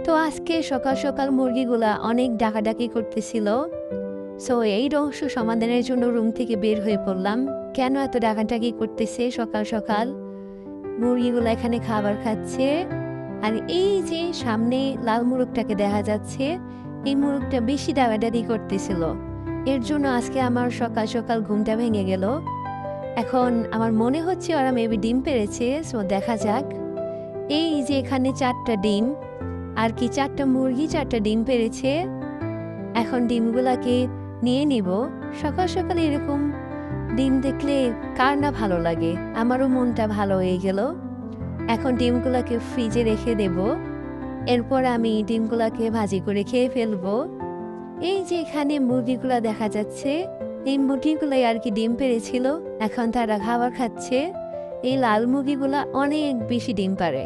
তো আজকে সকাল সকাল মুরগিগুলা অনেক ডাকাডাকি করতেছিল। সো এই রহস্য সমাধানের জন্য রুম থেকে বের হয়ে পড়লাম। কেন এত ডাকাডাকি করতেছে সকাল সকাল? মুরগিগুলো এখানে খাবার খাচ্ছে, আর এই যে সামনে লাল মুরগটাকে দেখা যাচ্ছে, এই মুরগটা বেশি ডাকাডাকি করতেছিল। এর জন্য আজকে আমার সকাল সকাল ঘুমটা ভেঙে গেল। এখন আমার মনে হচ্ছে ওরা মেবি ডিম পেড়েছে, সো দেখা যাক। এই যে এখানে 4টা ডিম, আর কি 4টা মুরগি 4টা ডিম পেড়েছে। এখন ডিমগুলাকে নিয়ে নিব। সকাল সকাল এরকম ডিম দেখলে কার না ভালো লাগে, আমারও মনটা ভালো হয়ে গেল। এখন ডিমগুলাকে ফ্রিজে রেখে দেব, এরপর আমি ডিমগুলাকে ভাজি করে খেয়ে ফেলবো। এই যে এখানে মুরগিগুলা দেখা যাচ্ছে, এই মুরগিগুলাই আর কি ডিম পেড়েছিল, এখন তারা খাবার খাচ্ছে। এই লাল মুরগিগুলা অনেক বেশি ডিম পারে।